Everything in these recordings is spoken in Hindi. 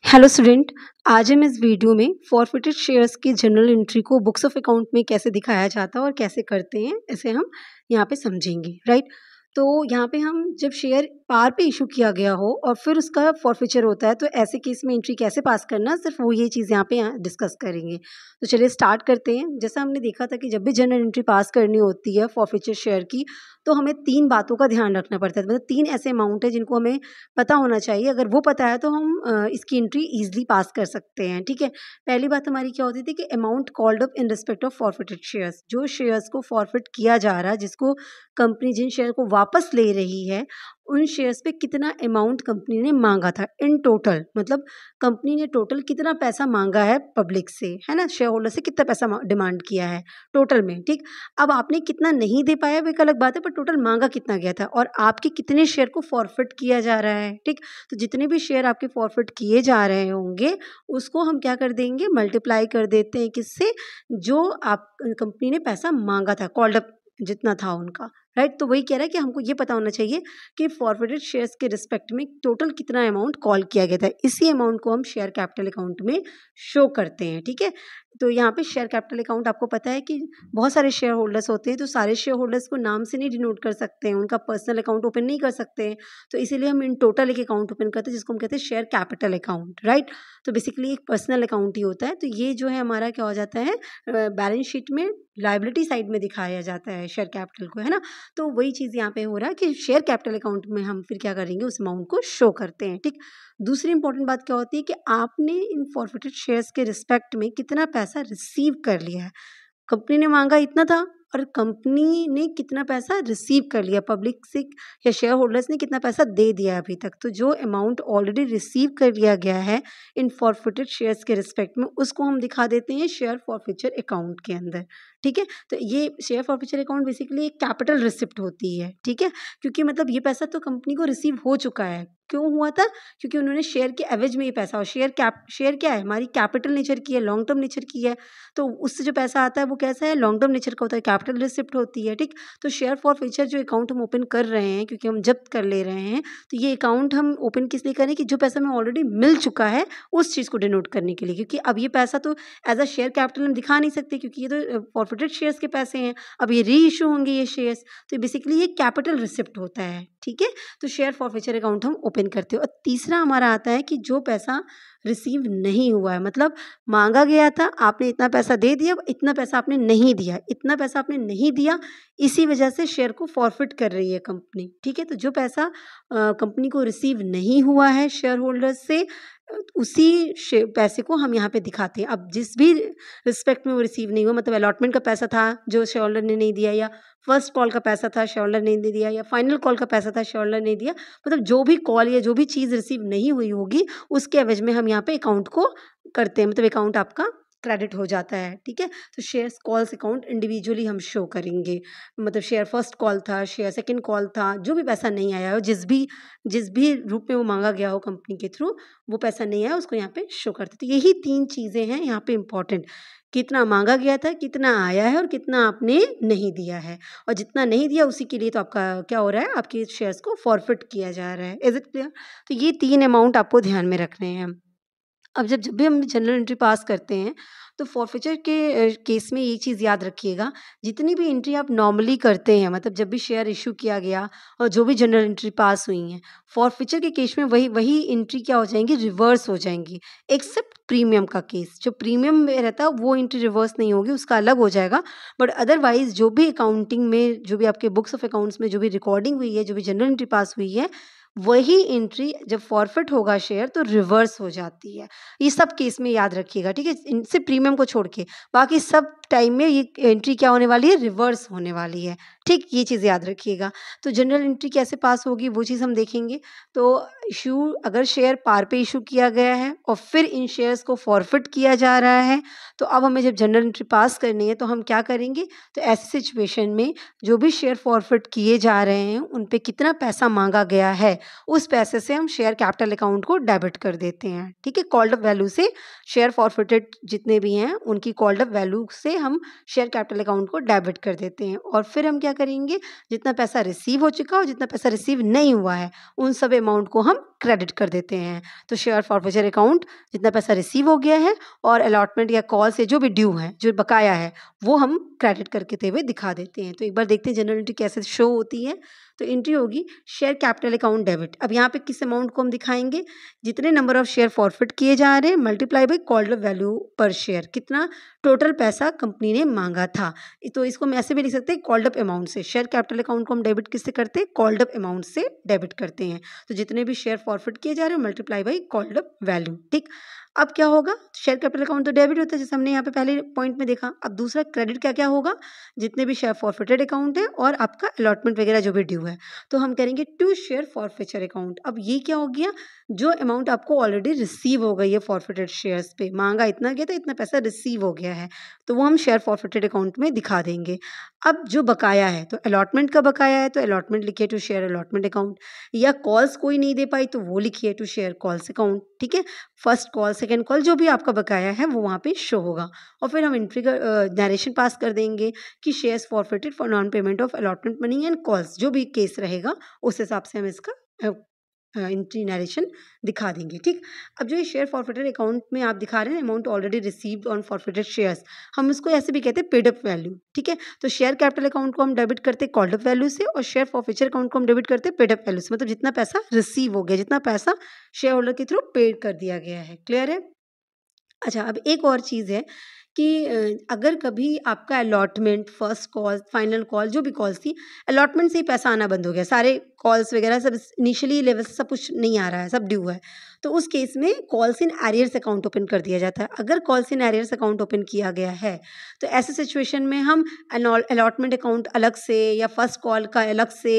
Hello student. आज हम इस वीडियो में फॉरफिटेड शेयर्स की जनरल एंट्री को बुक्स ऑफ अकाउंट में कैसे दिखाया जाता है और कैसे करते हैं इसे हम यहाँ पे समझेंगे, राइट। तो यहाँ पे हम जब शेयर पार पे इशू किया गया हो और फिर उसका फॉरफिचर होता है तो ऐसे केस में एंट्री कैसे पास करना, सिर्फ वो ये चीज़ यहाँ पे डिस्कस करेंगे। तो चलिए स्टार्ट करते हैं। जैसा हमने देखा था कि जब भी जनरल एंट्री पास करनी होती है फॉरफिचर शेयर की तो हमें 3 बातों का ध्यान रखना पड़ता है। मतलब 3 ऐसे अमाउंट है जिनको हमें पता होना चाहिए। अगर वो पता है तो हम इसकी एंट्री ईजिली पास कर सकते हैं, ठीक है। पहली बात हमारी क्या होती थी कि amount called up in respect of forfeited shares. जो शेयर्स को फॉरफिट किया जा रहा है, जिसको कंपनी जिन शेयर को वापस ले रही है, उन शेयर्स पे कितना अमाउंट कंपनी ने मांगा था इन टोटल। मतलब कंपनी ने टोटल कितना पैसा मांगा है पब्लिक से, है ना, शेयर होल्डर से कितना पैसा डिमांड किया है टोटल में, ठीक। अब आपने कितना नहीं दे पाया वो एक अलग बात है, पर टोटल मांगा कितना गया था और आपके कितने शेयर को फॉरफिट किया जा रहा है, ठीक। तो जितने भी शेयर आपके फॉरफिट किए जा रहे होंगे उसको हम क्या कर देंगे, मल्टीप्लाई कर देते हैं किससे, जो आप कंपनी ने पैसा मांगा था, कॉल्ड अप जितना था उनका, राइट। तो वही कह रहा है कि हमको ये पता होना चाहिए कि फॉरवर्डेड शेयर्स के रिस्पेक्ट में टोटल कितना अमाउंट कॉल किया गया था। इसी अमाउंट को हम शेयर कैपिटल अकाउंट में शो करते हैं, ठीक है। तो यहाँ पे शेयर कैपिटल अकाउंट आपको पता है कि बहुत सारे शेयर होल्डर्स होते हैं, तो सारे शेयर होल्डर्स को नाम से नहीं डिनोट कर सकते हैं, उनका पर्सनल अकाउंट ओपन नहीं कर सकते हैं। तो इसीलिए हम इन टोटल एक अकाउंट ओपन करते हैं जिसको हम कहते हैं शेयर कैपिटल अकाउंट, राइट। तो बेसिकली एक पर्सनल अकाउंट ही होता है। तो ये जो है हमारा क्या हो जाता है, बैलेंस शीट में लायबिलिटी साइड में दिखाया जाता है शेयर कैपिटल को, है ना। तो वही चीज़ यहाँ पे हो रहा है कि शेयर कैपिटल अकाउंट में हम फिर क्या करेंगे, उस अमाउंट को शो करते हैं, ठीक। दूसरी इंपॉर्टेंट बात क्या होती है कि आपने इन फॉरफिटेड शेयर्स के रिस्पेक्ट में कितना पैसा रिसीव कर लिया है। कंपनी ने मांगा इतना था और कंपनी ने कितना पैसा रिसीव कर लिया पब्लिक से, या शेयर होल्डर्स ने कितना पैसा दे दिया अभी तक। तो जो अमाउंट ऑलरेडी रिसीव कर लिया गया है इन फॉरफिटेड शेयर्स के रिस्पेक्ट में, उसको हम दिखा देते हैं शेयर फॉरफिचर अकाउंट के अंदर, ठीक है। तो ये शेयर फॉरफिचर अकाउंट बेसिकली एक कैपिटल रिसिप्ट होती है, ठीक है। क्योंकि मतलब ये पैसा तो कंपनी को रिसीव हो चुका है। क्यों हुआ था? क्योंकि उन्होंने शेयर के एवज में ये पैसा, और शेयर क्या है, हमारी कैपिटल नेचर की है, लॉन्ग टर्म नेचर की है। तो उससे जो पैसा आता है वो कैसा है, लॉन्ग टर्म नेचर का होता है, कैपिटल रिसिप्ट होती है, ठीक। तो शेयर फॉरफिचर जो अकाउंट हम ओपन कर रहे हैं, क्योंकि हम जब्त कर ले रहे हैं, तो ये अकाउंट हम ओपन किस लिए करें कि जो पैसा हमें ऑलरेडी मिल चुका है उस चीज़ को डिनोट करने के लिए। क्योंकि अब ये पैसा तो एज अ शेयर कैपिटल हम दिखा नहीं सकते, क्योंकि ये तो फॉरफिटेड शेयर्स के पैसे हैं। अब ये री इशू होंगे ये शेयर्स, तो बेसिकली ये कैपिटल रिसिप्ट होता है, ठीक है। तो शेयर फॉरफिचर अकाउंट हम ओपन करते हो। और तीसरा हमारा आता है कि जो पैसा रिसीव नहीं हुआ है, मतलब मांगा गया था, आपने इतना पैसा दे दिया, इतना पैसा आपने नहीं दिया, इतना पैसा आपने नहीं दिया, इसी वजह से शेयर को फॉरफिट कर रही है कंपनी, ठीक है। तो जो पैसा कंपनी को रिसीव नहीं हुआ है शेयर होल्डर्स से, उसी पैसे को हम यहाँ पे दिखाते हैं। अब जिस भी रिस्पेक्ट में वो रिसीव नहीं हुआ, मतलब अलॉटमेंट का पैसा था जो शेयर होल्डर ने नहीं दिया, या फर्स्ट कॉल का पैसा था शेयर होल्डर ने नहीं दिया, या फाइनल कॉल का पैसा था शेयर होल्डर ने दिया, मतलब जो भी कॉल या जो भी चीज़ रिसीव नहीं हुई होगी उसके एवज में हम यहाँ पे अकाउंट को करते हैं, मतलब अकाउंट आपका क्रेडिट हो जाता है, ठीक है। तो शेयर्स कॉल्स अकाउंट इंडिविजुअली हम शो करेंगे। मतलब शेयर फर्स्ट कॉल था, शेयर सेकंड कॉल था, जो भी पैसा नहीं आया हो, जिस भी रूप में वो मांगा गया हो कंपनी के थ्रू, वो पैसा नहीं आया उसको यहाँ पे शो करते। तो यही 3 चीज़ें हैं यहाँ पे इम्पॉर्टेंट, कितना मांगा गया था, कितना आया है और कितना आपने नहीं दिया है। और जितना नहीं दिया उसी के लिए तो आपका क्या हो रहा है, आपके शेयर्स को फॉरफिट किया जा रहा है। Is it clear? तो ये 3 अमाउंट आपको ध्यान में रखने हैं। अब जब भी हम जनरल एंट्री पास करते हैं तो फॉरफिचर के केस में ये चीज़ याद रखिएगा, जितनी भी एंट्री आप नॉर्मली करते हैं, मतलब जब भी शेयर इशू किया गया और जो भी जनरल एंट्री पास हुई हैं, फॉरफिचर के केस में वही एंट्री क्या हो जाएंगी, रिवर्स हो जाएंगी, एक्सेप्ट प्रीमियम का केस। जो प्रीमियम में रहता है वो एंट्री रिवर्स नहीं होगी, उसका अलग हो जाएगा। बट अदरवाइज जो भी अकाउंटिंग में, जो भी आपके बुक्स ऑफ अकाउंट्स में जो भी रिकॉर्डिंग हुई है, जो भी जनरल एंट्री पास हुई है, वही एंट्री जब फॉरफिट होगा शेयर तो रिवर्स हो जाती है। ये सब केस में याद रखिएगा, ठीक है। इनसे प्रीमियम को छोड़ के बाकी सब टाइम में ये एंट्री क्या होने वाली है, रिवर्स होने वाली है, ठीक। ये चीज़ याद रखिएगा। तो जनरल एंट्री कैसे पास होगी वो चीज़ हम देखेंगे। तो इशू, अगर शेयर पार पे इशू किया गया है और फिर इन शेयर्स को फॉरफिट किया जा रहा है, तो अब हमें जब जनरल एंट्री पास करनी है तो हम क्या करेंगे, तो ऐसी सिचुएशन में जो भी शेयर फॉरफिट किए जा रहे हैं उन पे कितना पैसा मांगा गया है, उस पैसे से हम शेयर कैपिटल अकाउंट को डेबिट कर देते हैं, ठीक है। कॉल्ड अप वैल्यू से शेयर फॉरफिटेड जितने भी हैं उनकी कॉल्ड अप वैल्यू से हम शेयर कैपिटल अकाउंट को डेबिट कर देते हैं। और फिर हम क्या करेंगे, जितना पैसा रिसीव हो चुका और जितना पैसा रिसीव नहीं हुआ है उन सब अमाउंट को हम क्रेडिट कर देते हैं। तो शेयर फॉरफिचर अकाउंट जितना पैसा रिसीव हो गया है और अलॉटमेंट या कॉल से जो भी ड्यू है, जो बकाया है, वो हम क्रेडिट करके हुए दिखा देते हैं। तो एक बार देखते हैं जनरल एंट्री कैसे शो होती है। तो एंट्री होगी शेयर कैपिटल अकाउंट डेबिट। अब यहाँ पे किस अमाउंट को हम दिखाएंगे, जितने नंबर ऑफ शेयर फॉरफिट किए जा रहे हैं multiply by called up value पर शेयर, कितना टोटल पैसा कंपनी ने मांगा था। तो इसको हम ऐसे भी लिख सकते हैं कॉल्ड अप अमाउंट से। शेयर कैपिटल अकाउंट को हम डेबिट किससे करते हैं, कॉल्ड अप अमाउंट से डेबिट करते हैं। तो जितने भी शेयर फॉरफिट किए जा रहे हैं multiply by called up value. ठीक, अब क्या होगा, शेयर कैपिटल अकाउंट तो डेबिट होता है जैसे हमने यहाँ पे पहले पॉइंट में देखा। अब दूसरा क्रेडिट क्या क्या होगा, जितने भी शेयर फॉरफिटेड अकाउंट है और आपका अलॉटमेंट वगैरह जो भी ड्यू है, तो हम करेंगे टू शेयर फॉरफिचर अकाउंट। अब ये क्या हो गया, जो अमाउंट आपको ऑलरेडी रिसीव हो गई है फॉरफिटेड शेयर्स पे, मांगा इतना गया था, इतना पैसा रिसीव हो गया है, तो वो हम शेयर फॉरफिटेड अकाउंट में दिखा देंगे। अब जो बकाया है, तो अलॉटमेंट का बकाया है तो अलॉटमेंट लिखिए टू शेयर अलॉटमेंट अकाउंट, या कॉल्स कोई नहीं दे पाई तो वो लिखिए टू शेयर कॉल्स अकाउंट। ठीक है, फर्स्ट कॉल सेकंड कॉल जो भी आपका बकाया है वो वहाँ पे शो होगा। और फिर हम एंट्री का नरेशन पास कर देंगे कि shares forfeited for non payment of allotment money and calls, जो भी केस रहेगा उस हिसाब से हम इसका एंट्री नरेशन दिखा देंगे। ठीक, अब जो ये शेयर फॉरफिटेड अकाउंट में आप दिखा रहे हैं amount already received on forfeited shares, हम इसको ऐसे भी कहते हैं पेड अप वैल्यू। ठीक है, तो शेयर कैपिटल अकाउंट को हम डेबिट करते हैं कॉल्ड अप वैल्यू से और शेयर फॉरफिचर अकाउंट को हम डेबिट करते हैं पेड अप वैल्यू से, मतलब जितना पैसा रिसीव हो गया, जितना पैसा शेयर होल्डर के थ्रू पेड कर दिया गया है। क्लियर है। अच्छा, अब एक और चीज़ है कि अगर कभी आपका allotment, first call, final call, जो भी कॉल्स थी, अलॉटमेंट से ही पैसा आना बंद हो गया, सारे कॉल्स वगैरह सब इनिशियली लेवल से सब कुछ नहीं आ रहा है, सब ड्यू है, तो उस केस में calls in arrears account open कर दिया जाता है। अगर calls in arrears account open किया गया है तो ऐसे सिचुएशन में हम अलॉटमेंट अकाउंट अलग से या फर्स्ट कॉल का अलग से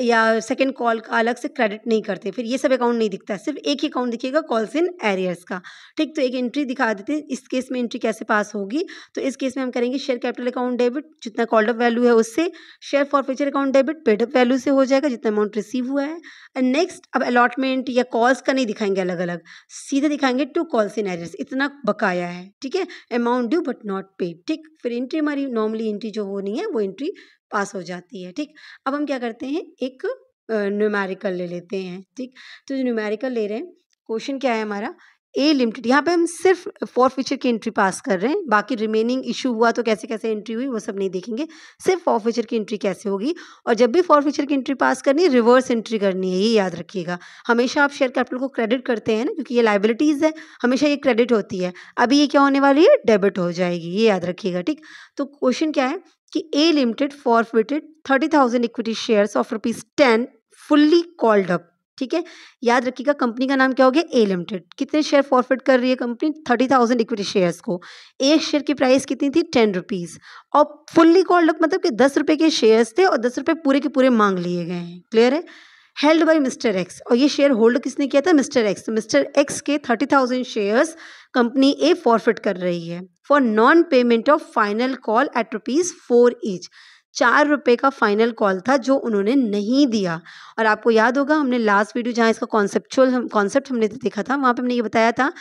या सेकेंड कॉल का अलग से क्रेडिट नहीं करते, फिर ये सब अकाउंट नहीं दिखता है, सिर्फ एक ही अकाउंट दिखेगा कॉल्स इन एरियर्स का। ठीक, तो एक एंट्री दिखा देते हैं इस केस में एंट्री कैसे पास होगी। तो इस केस में हम करेंगे शेयर कैपिटल अकाउंट डेबिट, जितना कॉल्ड अप वैल्यू है उससे, share forfeiture account debit paid up value से हो जाएगा जितना अमाउंट रिसीव हुआ है। एंड नेक्स्ट, अब अलॉटमेंट या कॉल्स का नहीं दिखाएंगे अलग अलग, सीधे दिखाएंगे टू कॉल्स इन एरियर्स, इतना बकाया है। ठीक है, amount due but not paid. ठीक, फिर एंट्री हमारी नॉर्मली एंट्री जो होनी है वो एंट्री पास हो जाती है। ठीक, अब हम क्या करते हैं, एक न्यूमेरिकल ले लेते हैं। ठीक, तो जो न्यूमेरिकल ले रहे हैं, क्वेश्चन क्या है हमारा, ए लिमिटेड, यहाँ पे हम सिर्फ फॉरफिचर की एंट्री पास कर रहे हैं, बाकी रिमेनिंग इशू हुआ तो कैसे कैसे एंट्री हुई वो सब नहीं देखेंगे, सिर्फ फॉरफिचर की एंट्री कैसे होगी। और जब भी फॉरफिचर की एंट्री पास करनी है रिवर्स एंट्री करनी है, ये याद रखिएगा। हमेशा आप शेयर कैपिटल को क्रेडिट करते हैं ना, क्योंकि ये लाइबिलिटीज़ है, हमेशा ये क्रेडिट होती है, अभी ये क्या होने वाली है, डेबिट हो जाएगी, ये याद रखिएगा। ठीक, तो क्वेश्चन क्या है कि A limited forfeited 30,000 equity shares of ₹10 fully called up. ठीक है, याद रखिएगा कंपनी का नाम क्या हो गया, ए लिमिटेड। कितने शेयर फॉरफिट कर रही है कंपनी, 30,000 इक्विटी शेयर्स को। एक शेयर की प्राइस कितनी थी, ₹10, और फुल्ली कॉल्ड अप मतलब कि 10 रुपये के शेयर्स थे और 10 रुपये पूरे के पूरे मांग लिए गए हैं। क्लियर है, हेल्ड बाय मिस्टर एक्स, और ये शेयर होल्ड किसने किया था, मिस्टर एक्स। तो मिस्टर एक्स के 30,000 शेयर्स कंपनी ए फॉरफिट कर रही है for non payment of final call at ₹4 each. 4 रुपये का फाइनल कॉल था जो उन्होंने नहीं दिया। और आपको याद होगा हमने लास्ट वीडियो जहाँ इसका कॉन्सेप्ट हमने देखा था, वहाँ पे हमने ये बताया था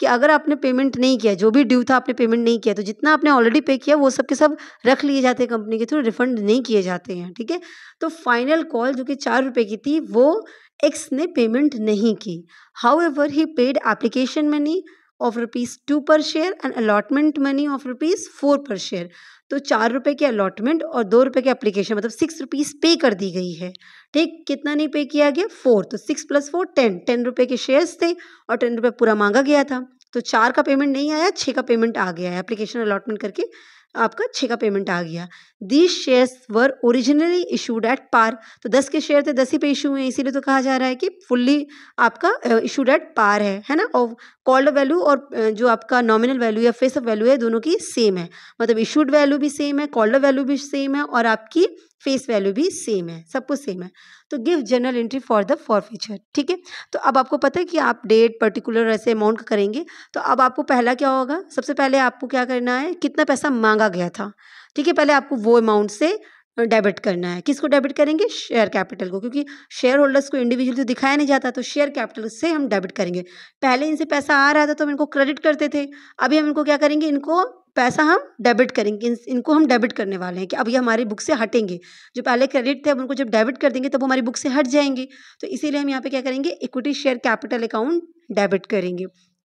कि अगर आपने पेमेंट नहीं किया, जो भी ड्यू था आपने पेमेंट नहीं किया, तो जितना आपने ऑलरेडी पे किया वो सब के सब रख लिए जाते हैं कंपनी के थ्रू, रिफंड नहीं किए जाते हैं। ठीक है, तो फाइनल कॉल जो कि 4 रुपये की थी वो एक्स ने पेमेंट नहीं की। However he paid application money of ₹2 पर share and allotment money of ₹4 पर शेयर। तो 4 रुपये के अलॉटमेंट और 2 रुपये के एप्लीकेशन, मतलब ₹6 पे कर दी गई है। ठीक, कितना नहीं पे किया गया, 4, तो 6 + 4 10 रुपये के शेयर्स थे और 10 रुपये पूरा मांगा गया था। तो 4 का पेमेंट नहीं आया, 6 का पेमेंट आ गया है, एप्लीकेशन अलॉटमेंट करके आपका 6 का पेमेंट आ गया। These shares were originally issued at par, तो 10 के शेयर थे, 10 ही पे इशू हुए, इसीलिए तो कहा जा रहा है कि फुल्ली आपका इशूड एट पार है ना। और कॉल्ड वैल्यू और जो आपका नॉमिनल वैल्यू या फेस ऑफ वैल्यू है दोनों की सेम है, मतलब इशूड वैल्यू भी सेम है, कॉल्ड वैल्यू भी सेम है और आपकी फेस वैल्यू भी सेम है, सब कुछ सेम है। तो give general entry for the forfeiture. ठीक है, तो अब आपको पता है कि आप डेट पर्टिकुलर ऐसे अमाउंट का करेंगे। तो अब आपको पहला क्या होगा, सबसे पहले आपको क्या करना है, कितना पैसा मांगा गया था। ठीक है, पहले आपको वो अमाउंट से डेबिट करना है। किसको डेबिट करेंगे? शेयर कैपिटल को, क्योंकि शेयर होल्डर्स को इंडिविजुअली तो दिखाया नहीं जाता, तो शेयर कैपिटल से हम डेबिट करेंगे। पहले इनसे पैसा आ रहा था तो हम इनको क्रेडिट करते थे, अभी हम इनको क्या करेंगे? इनको पैसा हम डेबिट करेंगे, इनको हम डेबिट करने वाले हैं कि अब ये हमारी बुक से हटेंगे। जो पहले क्रेडिट थे अब उनको जब डेबिट कर देंगे तब वो हमारी बुक से हट जाएंगे। तो इसीलिए हम यहाँ पे क्या करेंगे? Equity share capital account debit करेंगे।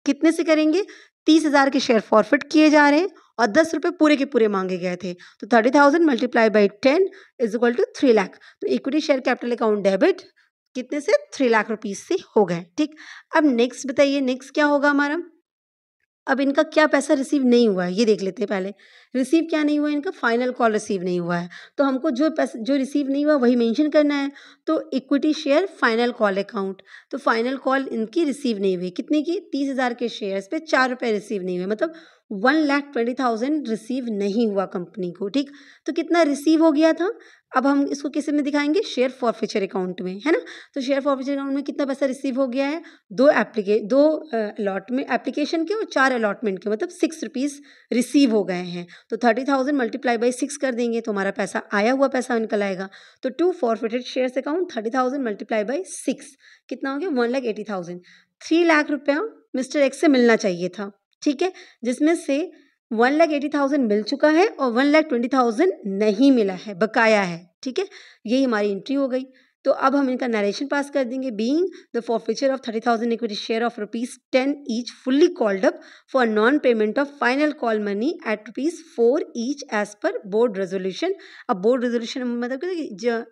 कितने से करेंगे? 30,000 के शेयर फॉरफिट किए जा रहे हैं और 10 रुपये पूरे के पूरे मांगे गए थे, तो 30,000 multiply by 10 is equal to 3 lakh. तो equity share capital account debit कितने से? 3 लाख रुपीज से हो गए। ठीक, अब नेक्स्ट बताइए, नेक्स्ट क्या होगा हमारा? अब इनका क्या पैसा रिसीव नहीं हुआ है ये देख लेते हैं पहले। रिसीव क्या नहीं हुआ है इनका? फाइनल कॉल रिसीव नहीं हुआ है, तो हमको जो पैसा जो रिसीव नहीं हुआ वही मेंशन करना है। तो equity share final call account, तो फाइनल कॉल इनकी रिसीव नहीं हुई। कितने की? 30,000 के शेयर्स पे 4 रुपये रिसीव नहीं हुए, मतलब 1,20,000 रिसीव नहीं हुआ कंपनी को। ठीक, तो कितना रिसीव हो गया था? अब हम इसको किस में दिखाएंगे? शेयर फॉरफिचर अकाउंट में, है ना। तो शेयर फॉरफिचर अकाउंट में कितना पैसा रिसीव हो गया है? दो अलॉटमेंट एप्लीकेशन के और 4 अलॉटमेंट के, मतलब 6 रुपीज़ रिसीव हो गए हैं। तो 30,000 मल्टीप्लाई बाई 6 कर देंगे तो हमारा पैसा आया हुआ पैसा निकल आएगा। तो to forfeited shares account 30,000 multiply by 6 कितना हो गया? 1,80,000। 3 लाख रुपया मिस्टर एक्स से मिलना चाहिए था, ठीक है, जिसमें से 1,80,000 मिल चुका है और 1,20,000 नहीं मिला है, बकाया है। ठीक है, यही हमारी एंट्री हो गई। तो अब हम इनका नरेशन पास कर देंगे। Being the forfeiture of 30,000 equity share of ₹10 each fully called up for non payment of final call money at ₹4 each as per board resolution. अब बोर्ड रेजोल्यूशन मतलब कि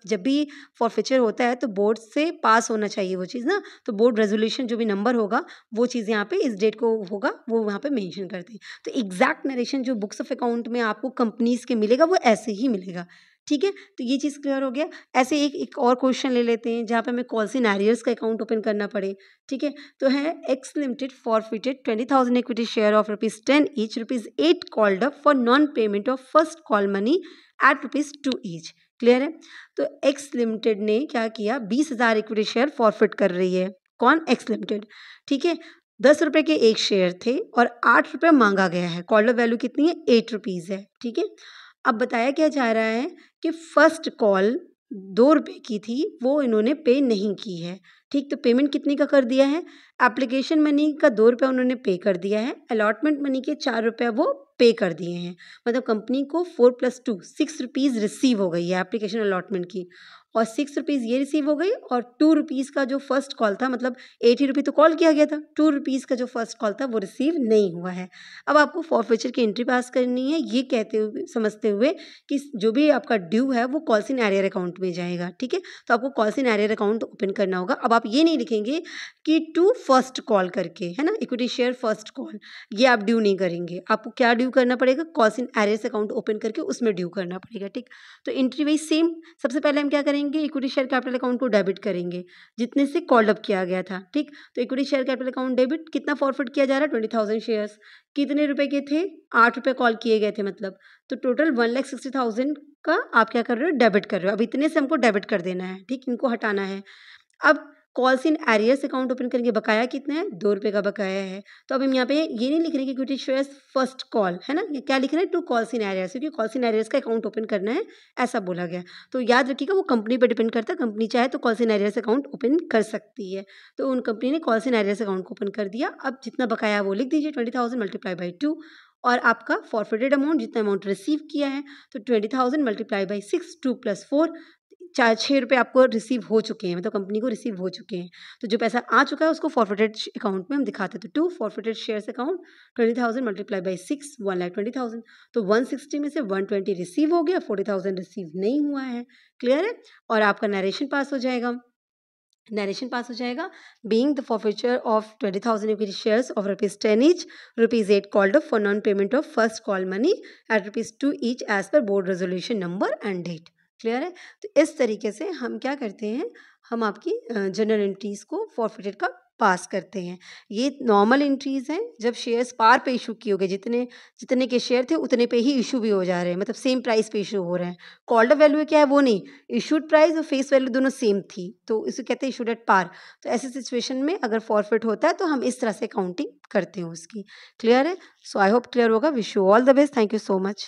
जब भी फॉरफिचर होता है तो बोर्ड से पास होना चाहिए वो चीज़ ना, तो बोर्ड रेजोल्यूशन जो भी नंबर होगा वो चीज़ यहाँ पे इस डेट को होगा वो वहाँ पे मेंशन करते हैं। तो एग्जैक्ट नरेशन जो बुक्स ऑफ अकाउंट में आपको कंपनीज के मिलेगा वो ऐसे ही मिलेगा। ठीक है, तो ये चीज़ क्लियर हो गया। ऐसे एक और क्वेश्चन ले लेते हैं जहाँ पे हमें कॉल इन एरियर्स का अकाउंट ओपन करना पड़े। ठीक है, तो है x limited forfeited 20,000 equity share of ₹10 each, ₹8 called up for non payment of first call money at ₹2 each. Clear है, तो एक्स लिमिटेड ने क्या किया? 20,000 इक्विटी शेयर फॉरफिट कर रही है। कौन? X limited. ठीक है, 10 रुपये के एक शेयर थे और 8 रुपये मांगा गया है। कॉल्ड अप वैल्यू कितनी है? 8 रुपीज़ है। ठीक है, अब बताया क्या जा रहा है कि फर्स्ट कॉल 2 रुपये की थी वो इन्होंने पे नहीं की है। ठीक, तो पेमेंट कितने का कर दिया है? एप्लीकेशन मनी का 2 रुपये उन्होंने पे कर दिया है, अलॉटमेंट मनी के 4 रुपये वो पे कर दिए हैं। मतलब कंपनी को 4 + 2 6 रुपीज़ रिसीव हो गई है एप्लीकेशन अलॉटमेंट की, और 6 रुपीज़ ये रिसीव हो गई, और 2 रुपीज़ का जो फर्स्ट कॉल था, मतलब 80 रुपये तो कॉल किया गया था, 2 रुपीज़ का जो फर्स्ट कॉल था वो रिसीव नहीं हुआ है। अब आपको फॉरफिचर की एंट्री पास करनी है, ये कहते हुए समझते हुए कि जो भी आपका ड्यू है वो कॉल्स इन एरियर अकाउंट में जाएगा। ठीक है, तो आपको calls in arrear account open करना होगा। अब आप ये नहीं लिखेंगे कि टू फर्स्ट कॉल करके, है ना, इक्विटी शेयर फर्स्ट कॉल, ये आप ड्यू नहीं करेंगे। आपको क्या ड्यू करना पड़ेगा? Calls in arrears account open करके उसमें ड्यू करना पड़ेगा। ठीक, तो एंट्री वाइज सेम। सबसे पहले हम क्या करेंगे? इक्विटी शेयर कैपिटल अकाउंट को डेबिट करेंगे जितने से कॉल्ड अप किया गया था। ठीक, तो equity share capital account debit, कितना फॉरफिट किया जा रहा है? 20,000 शेयर्स। कितने रुपए के थे? 8 रुपये कॉल किए गए थे, मतलब तो टोटल 1,60,000 का आप क्या कर रहे हो? डेबिट कर रहे हो। अब इतने से हमको डेबिट कर देना है। ठीक, इनको हटाना है। अब calls in arrears account open करेंगे। बकाया कितना है? 2 रुपये का बकाया है। तो अब हम यहाँ पे ये नहीं लिख रहे कि इक्विटी शेयर्स फर्स्ट कॉल, है ना, ये क्या लिख रहे हैं? टू कॉल्स इन एरियर्स, क्योंकि कॉल्स इन एरियर्स का अकाउंट ओपन करना है ऐसा बोला गया। तो याद रखिएगा वो कंपनी पर डिपेंड करता है, कंपनी चाहे तो calls in arrears account open कर सकती है। तो उन कंपनी ने कॉल्स इन एरियर्स अकाउंट को ओपन कर दिया। अब जितना बकाया वो लिख दीजिए, 20,000 मल्टीप्लाई बाई 2, और आपका फॉरफिटेड अमाउंट जितना अमाउंट रिसीव किया है, तो 20,000 मल्टीप्लाई बाई 6, 2 + 4, 6 रुपये आपको रिसीव हो चुके हैं, मतलब कंपनी को रिसीव हो चुके हैं। तो जो पैसा आ चुका है उसको फॉरफिटेड अकाउंट में हम दिखाते हैं। तो to forfeited shares account 20,000 multiply by 6, 1,20,000। तो 160 में से 120 रिसीव हो गया, 40,000 रिसीव नहीं हुआ है। क्लियर है, और आपका नरेशन पास हो जाएगा। नरेशन पास हो जाएगा। Being the forfeiture of 20,000 equity shares of ₹10 each, ₹8 called up for non payment of first call money at ₹2 each as per board resolution number and date. Clear है, तो इस तरीके से हम क्या करते हैं? हम आपकी जनरल एंट्रीज को फॉरफिटेड का पास करते हैं। ये नॉर्मल एंट्रीज हैं जब शेयर्स पार पे इशू किए गए, जितने जितने के शेयर थे उतने पे ही इशू भी हो जा रहे हैं, मतलब सेम प्राइस पे इशू हो रहे हैं। कॉल्ड अप वैल्यू क्या है? वो नहीं, इशूड प्राइस और फेस वैल्यू दोनों सेम थी, तो इसे कहते हैं इशूड एट पार। तो ऐसे सिचुएशन में अगर फॉरफिट होता है तो हम इस तरह से काउंटिंग करते हैं उसकी। क्लियर है, सो आई होप क्लियर होगा। Wish you all the best. Thank you so much.